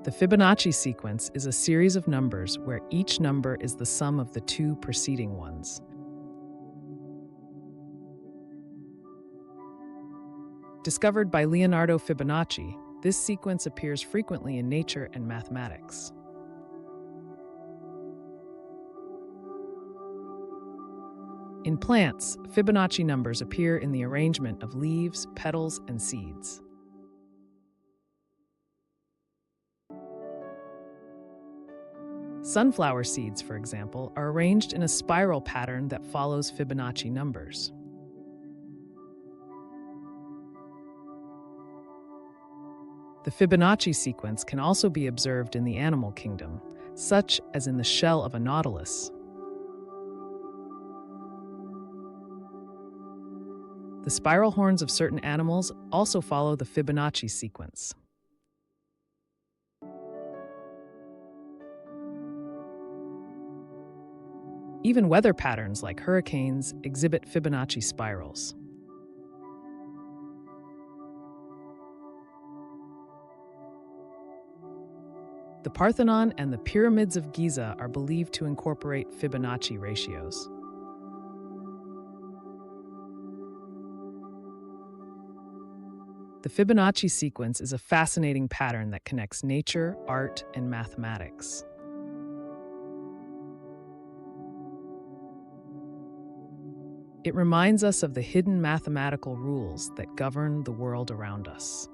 The Fibonacci sequence is a series of numbers where each number is the sum of the two preceding ones. Discovered by Leonardo Fibonacci, this sequence appears frequently in nature and mathematics. In plants, Fibonacci numbers appear in the arrangement of leaves, petals, and seeds. Sunflower seeds, for example, are arranged in a spiral pattern that follows Fibonacci numbers. The Fibonacci sequence can also be observed in the animal kingdom, such as in the shell of a nautilus. The spiral horns of certain animals also follow the Fibonacci sequence. Even weather patterns like hurricanes exhibit Fibonacci spirals. The Parthenon and the Pyramids of Giza are believed to incorporate Fibonacci ratios. The Fibonacci sequence is a fascinating pattern that connects nature, art, and mathematics. It reminds us of the hidden mathematical rules that govern the world around us.